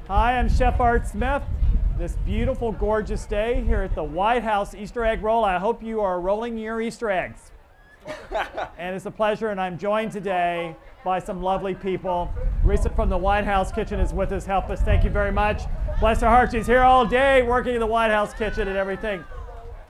Hi, I'm Chef Art Smith. This beautiful, gorgeous day here at the White House Easter egg roll. I hope you are rolling your Easter eggs. And it's a pleasure, and I'm joined today by some lovely people. Risa from the White House kitchen is with us. Help us. Thank you very much. Bless her heart. She's here all day working in the White House kitchen and everything.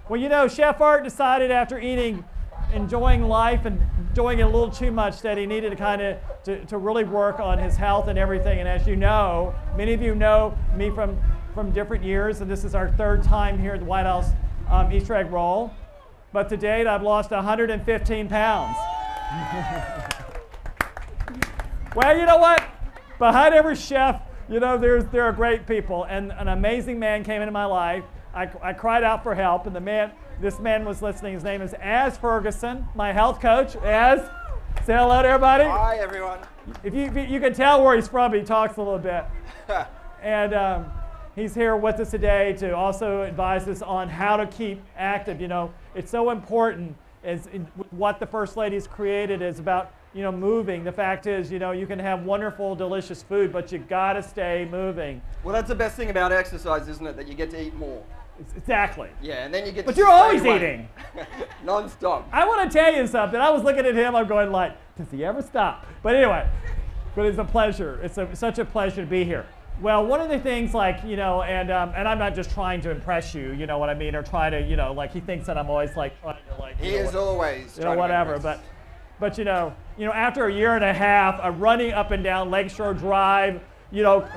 Well, you know, Chef Art decided after enjoying life and enjoying it a little too much that he needed to really work on his health and everything. And as you know, many of you know me from different years, and this is our third time here at the White House Easter egg roll. But to date, I've lost 115 pounds. Well, you know what? Behind every chef, you know, there are great people. And an amazing man came into my life. I cried out for help, and this man was listening. His name is Az Ferguson, my health coach. Az, say hello to everybody. Hi, everyone. If you can tell where he's from, he talks a little bit. And he's here with us today to also advise us on how to keep active. You know, it's so important what the First Lady's created is about, you know, moving. The fact is, you know, you can have wonderful, delicious food, but you gotta stay moving. Well, that's the best thing about exercise, isn't it? That you get to eat more. Exactly. Yeah, and then you get But to you're always stay eating. Non-stop. I want to tell you something. I was looking at him, I'm going like, does he ever stop? But anyway, it's a pleasure. It's such a pleasure to be here. Well, one of the things, like, you know, and I'm not just trying to impress you, you know what I mean, or try to, you know, like, he thinks that I'm always like trying to, like, He is always, you know, whatever. But you know, after a year and a half of running up and down Lakeshore Drive, you know,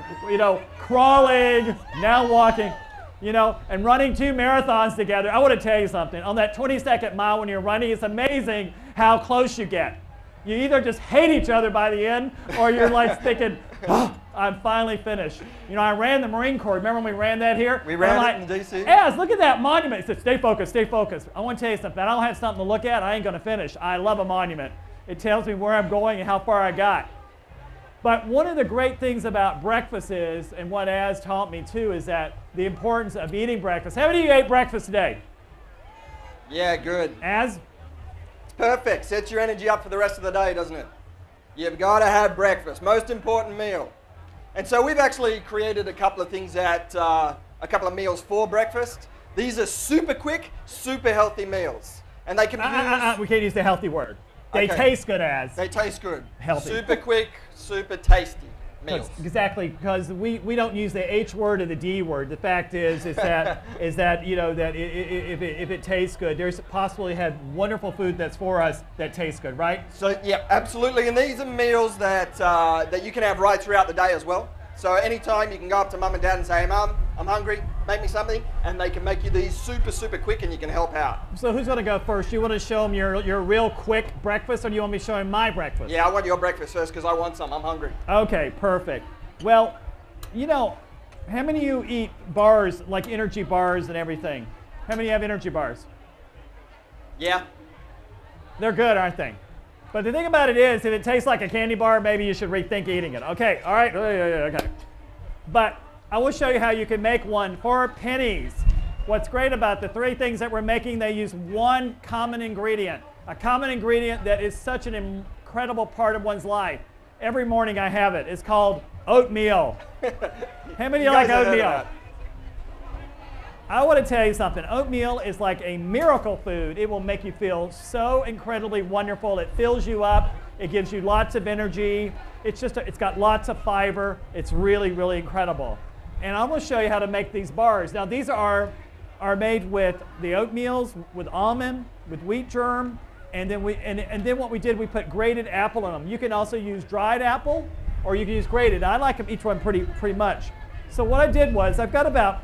crawling, now walking, you know, and running 2 marathons together, I want to tell you something. On that 22nd mile when you're running, it's amazing how close you get. You either just hate each other by the end, or you're like thinking, oh, I'm finally finished. You know, I ran the Marine Corps. Remember when we ran that here? We ran it in D.C. Yes, look at that monument. It said, stay focused, stay focused. I want to tell you something. I don't have something to look at. I ain't going to finish. I love a monument. It tells me where I'm going and how far I got. But one of the great things about breakfast is, and what Az taught me too, is that the importance of eating breakfast. How many of you ate breakfast today? Yeah, good. Az? Perfect. Sets your energy up for the rest of the day, doesn't it? You've got to have breakfast. Most important meal. And so we've actually created a couple of things a couple of meals for breakfast. These are super quick, super healthy meals. And they can be used... We can't use the healthy word. They taste good, Az. They taste good. Healthy. Super quick, super tasty meals. Exactly, because we don't use the H word or the D word. The fact is that you know, that if it tastes good, there's possibly have wonderful food that's for us that tastes good, right? So yeah, absolutely. And these are meals that you can have right throughout the day as well. So anytime you can go up to mum and dad and say, hey, Mum, I'm hungry, make me something, and they can make you these super, super quick, and you can help out. So who's going to go first? You want to show them your real quick breakfast, or do you want me to show them my breakfast? Yeah, I want your breakfast first because I want some. I'm hungry. Okay, perfect. Well, you know, how many of you eat bars, like energy bars and everything? How many have energy bars? Yeah. They're good, aren't they? But the thing about it is, if it tastes like a candy bar, maybe you should rethink eating it. Okay, all right, okay. But I will show you how you can make one for pennies. What's great about the 3 things that we're making, they use one common ingredient. A common ingredient that is such an incredible part of one's life. Every morning I have it. It's called oatmeal. How many of you like oatmeal? I want to tell you something. Oatmeal is like a miracle food. It will make you feel so incredibly wonderful. It fills you up. It gives you lots of energy. It's got lots of fiber. It's really, really incredible. And I'm going to show you how to make these bars. Now these are made with the oatmeals, with almond, with wheat germ, and then what we did, we put grated apple in them. You can also use dried apple, or you can use grated. I like them each one pretty much. So what I did was, I've got about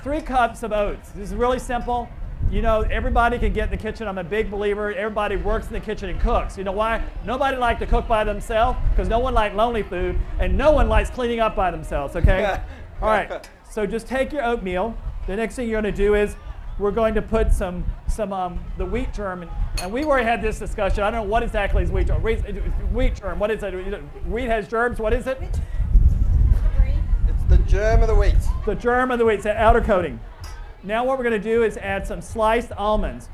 3 cups of oats. This is really simple. You know, everybody can get in the kitchen. I'm a big believer. Everybody works in the kitchen and cooks. You know why? Nobody likes to cook by themselves, because no one likes lonely food, and no one likes cleaning up by themselves, okay? All right, so just take your oatmeal. The next thing you're going to do is we're going to put some the wheat germ, and we've already had this discussion. I don't know what exactly is wheat germ. Wheat germ, what is it? Wheat has germs, what is it? It's the germ of the wheat. The germ of the wheat, it's the outer coating. Now what we're going to do is add some sliced almonds.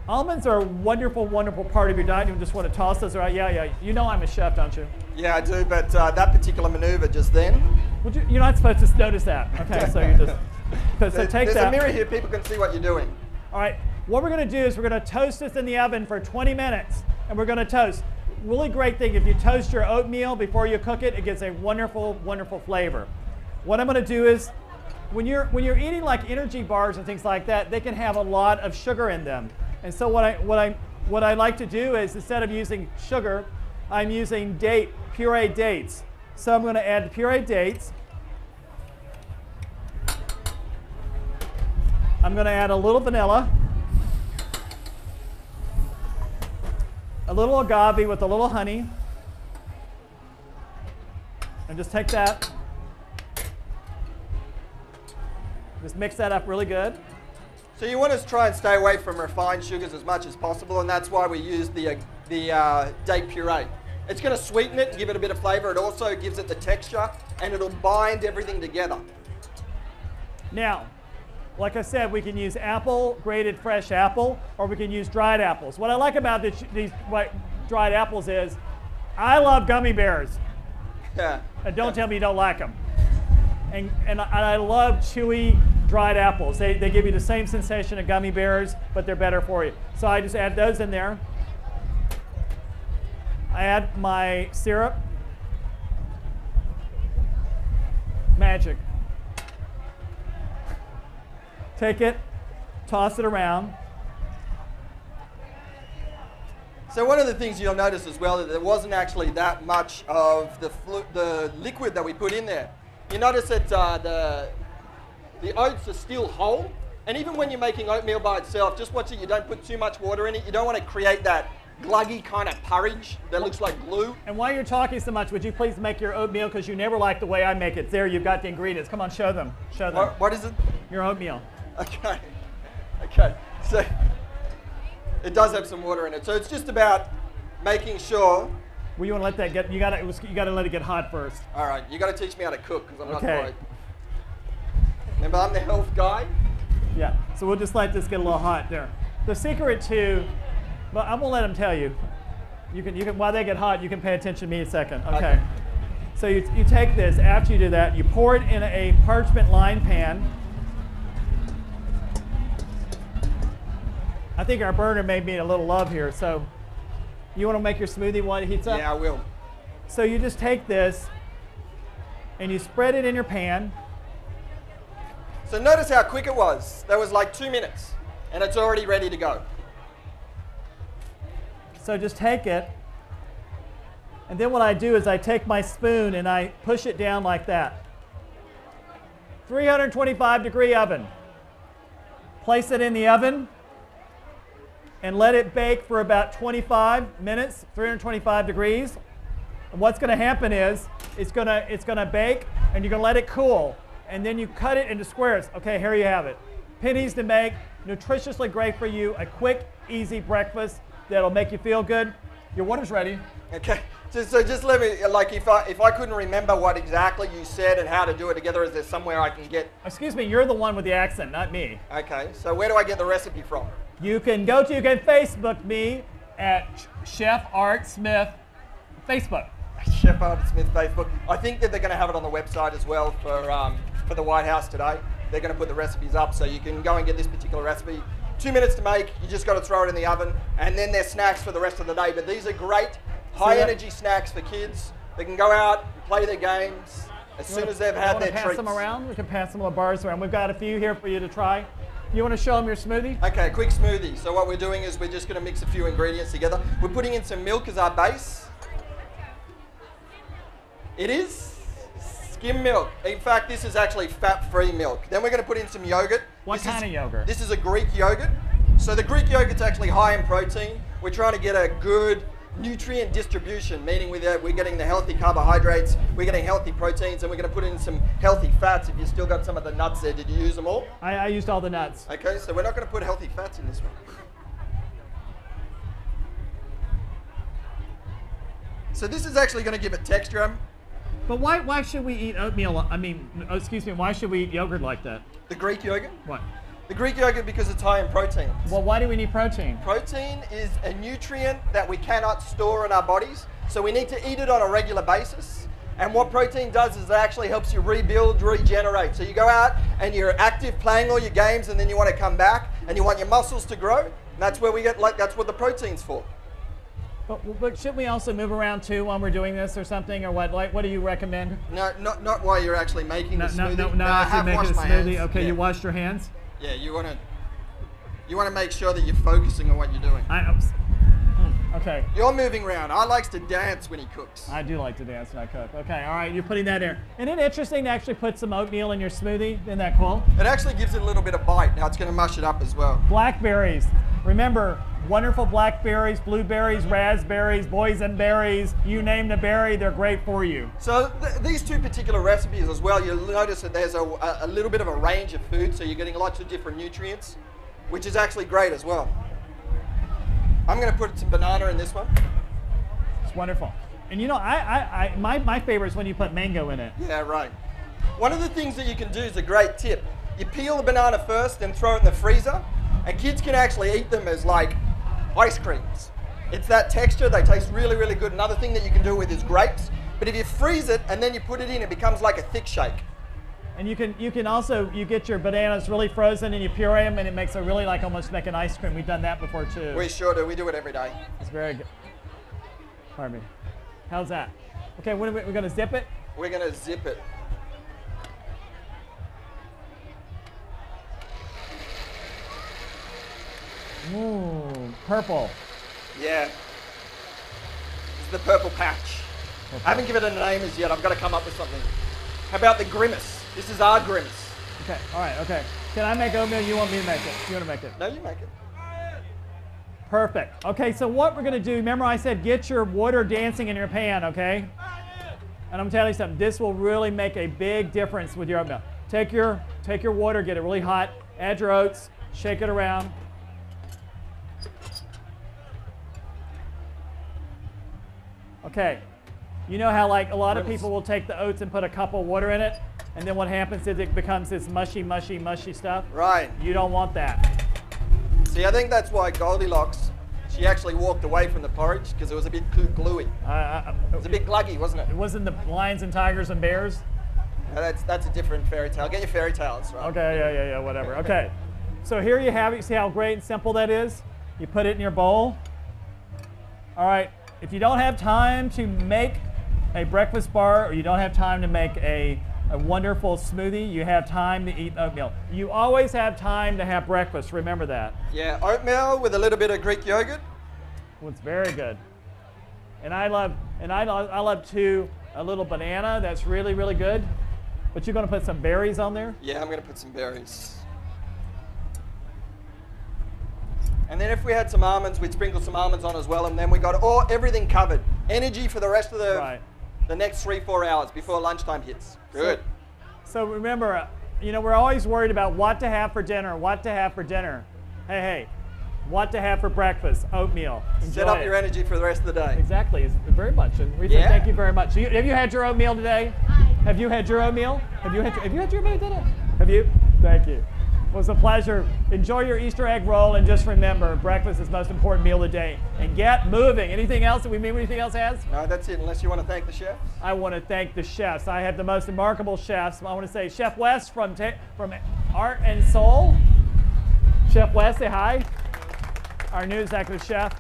Almonds are a wonderful, wonderful part of your diet. You just want to toss those around. Yeah. You know I'm a chef, don't you? Yeah, I do, but that particular maneuver just then You're not supposed to notice that. Okay, so you just so take There's that. a mirror here, people can see what you're doing. All right, what we're going to do is we're going to toast this in the oven for 20 minutes, and we're going to toast. Really great thing, if you toast your oatmeal before you cook it, it gets a wonderful, wonderful flavor. What I'm going to do is, when you're eating like energy bars and things like that, they can have a lot of sugar in them. And so what I like to do is, instead of using sugar, I'm using pureed dates. So I'm going to add pureed dates. I'm going to add a little vanilla, a little agave with a little honey, and just take that, just mix that up really good. So you want to try and stay away from refined sugars as much as possible, and that's why we use the date puree. It's going to sweeten it and give it a bit of flavor. It also gives it the texture, and it'll bind everything together. Now, like I said, we can use apple, grated fresh apple, or we can use dried apples. What I like about these dried apples is, I love gummy bears. Yeah. And don't tell me you don't like them. And I love chewy dried apples. They give you the same sensation of gummy bears, but they're better for you. So I just add those in there. I add my syrup. Magic. Take it, toss it around. So one of the things you'll notice as well is there wasn't actually that much of the liquid that we put in there. You notice that the oats are still whole, and even when you're making oatmeal by itself, just watch it, you don't put too much water in it. You don't want to create that gluggy kind of porridge that looks like glue. And while you're talking so much, would you please make your oatmeal, because you never like the way I make it. There, you've got the ingredients. Come on, show them. Show them. What is it? Your oatmeal. Okay. Okay. So it does have some water in it. So it's just about making sure. Well, you want to let that get. You got to let it get hot first. All right. You got to teach me how to cook, because I'm not Okay. quite. Remember, I'm the health guy. Yeah. So we'll just let this get a little hot there. The secret to, but I won't let them tell you. You can while they get hot, you can pay attention to me a second. Okay. So you take this. After you do that, you pour it in a parchment lined pan. I think our burner may need a little love here, so you want to make your smoothie while it heats up? Yeah, I will. So you just take this and you spread it in your pan. So notice how quick it was. That was like 2 minutes, and it's already ready to go. So just take it, and then what I do is I take my spoon and I push it down like that. 325-degree oven. Place it in the oven and let it bake for about 25 minutes, 325 degrees. And what's going to happen is it's going to bake, and you're going to let it cool, and then you cut it into squares. Okay, here you have it. Pennies to make, nutritiously great for you, a quick, easy breakfast that'll make you feel good. Your water's ready. Okay. So just let me, like, if I couldn't remember what exactly you said and how to do it together, is there somewhere I can get? Excuse me, you're the one with the accent, not me. Okay. So where do I get the recipe from? You can Facebook me at Chef Art Smith Facebook. Chef Art Smith Facebook. I think that they're going to have it on the website as well for the White House today. They're going to put the recipes up, so you can go and get this particular recipe. 2 minutes to make. You just got to throw it in the oven, and then they're snacks for the rest of the day. But these are great, high-energy snacks for kids. They can go out and play their games as soon as they've had their treats. Pass them around? We can pass some of the bars around. We've got a few here for you to try. You want to show them your smoothie? Okay, quick smoothie. So what we're doing is we're just going to mix a few ingredients together. We're putting in some milk as our base. It is skim milk. In fact, this is actually fat-free milk. Then we're going to put in some yogurt. What kind of yogurt? This is a Greek yogurt. So the Greek yogurt's actually high in protein. We're trying to get a good nutrient distribution, meaning we're getting the healthy carbohydrates, we're getting healthy proteins, and we're going to put in some healthy fats. If you still got some of the nuts there, did you use them all? I used all the nuts. Okay, so we're not going to put healthy fats in this one. So this is actually going to give it texture. But why should we eat oatmeal? I mean, excuse me, why should we eat yogurt like that? The Greek yogurt? What? The Greek yogurt because it's high in protein. Well, why do we need protein? Protein is a nutrient that we cannot store in our bodies, so we need to eat it on a regular basis. And what protein does is it actually helps you rebuild, regenerate. So you go out and you're active playing all your games, and then you want to come back and you want your muscles to grow. And that's where we get, like, that's what the protein's for. But shouldn't we also move around too when we're doing this or something, or what? Like, what do you recommend? No, not while you're actually making the smoothie. No, I after have making washed the my smoothie. hands. Okay, Yeah. you washed your hands. Yeah, you want to make sure that you're focusing on what you're doing. Okay. You're moving around. I likes to dance when he cooks. I do like to dance when I cook. Okay, all right, you're putting that in. Isn't it interesting to actually put some oatmeal in your smoothie? Isn't that cool? It actually gives it a little bit of bite. Now it's going to mush it up as well. Blackberries. Remember, wonderful blackberries, blueberries, raspberries, boysenberries, you name the berry, they're great for you. So these two particular recipes as well, you'll notice that there's a little bit of a range of food, so you're getting lots of different nutrients, which is actually great as well. I'm going to put some banana in this one. It's wonderful. And you know, my favorite is when you put mango in it. Yeah, right. One of the things that you can do is a great tip. You peel the banana first, then throw it in the freezer, and kids can actually eat them as like ice creams. It's that texture, they taste really, really good. Another thing that you can do with is grapes, but if you freeze it and then you put it in, it becomes like a thick shake. And you can also, you get your bananas really frozen and you puree them and it makes a really like almost like an ice cream. We've done that before too. We sure do, we do it every day. It's very good. Pardon me. How's that? Okay, we're going to zip it? We're going to zip it. Ooh, purple. Yeah. It's the purple patch. Purple. I haven't given it a name as yet. I've got to come up with something. How about the grimace? This is our grimace. Okay, all right, okay. Can I make oatmeal? You want me to make it? You want to make it? No, you make it. Perfect. Okay, so what we're going to do, remember I said get your water dancing in your pan, okay? And I'm telling you something, this will really make a big difference with your oatmeal. Take your water, get it really hot, add your oats, shake it around. Okay, you know how like a lot of people will take the oats and put a cup of water in it, and then what happens is it becomes this mushy, mushy, mushy stuff? Right. You don't want that. See, I think that's why Goldilocks, she actually walked away from the porridge, because it was a bit too gluey. It was a bit gluggy, wasn't it? It wasn't the lions and tigers and bears? No, that's a different fairy tale. Get your fairy tales, right? Okay, yeah, whatever. Okay, so here you have it. You see how great and simple that is? You put it in your bowl. All right, if you don't have time to make a breakfast bar or you don't have time to make a wonderful smoothie, you have time to eat oatmeal. You always have time to have breakfast, remember that. Yeah, oatmeal with a little bit of Greek yogurt. Well, it's very good. And I love too a little banana, that's really, really good. But you're going to put some berries on there? Yeah, I'm going to put some berries. And then if we had some almonds, we'd sprinkle some almonds on as well, and then we got everything covered. Energy for the rest of the next 3-4 hours before lunchtime hits. Good. So remember, you know, we're always worried about what to have for dinner, what to have for dinner. Hey, what to have for breakfast, oatmeal. Enjoy Set up it. your energy for the rest of the day. Exactly, it's very much. And Rita, Yeah. thank you very much. So have you had your oatmeal today? Have you had your oatmeal? Have you had your oatmeal today? Have you? Thank you. It was a pleasure. Enjoy your Easter egg roll, and just remember, breakfast is the most important meal of the day. And get moving. Anything else that anything else has? No, that's it, unless you want to thank the chefs. I want to thank the chefs. I have the most remarkable chefs. I want to say Chef Wes from Art and Soul. Chef Wes, say hi. Our new executive chef,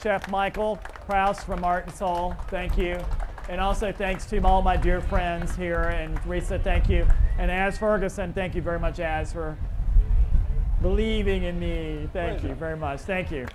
Chef Michael Kraus from Art and Soul. Thank you. And also thanks to all my dear friends here. And Teresa, thank you. And Az Ferguson, thank you very much, Az, for believing in me. Thank you very much. Thank you.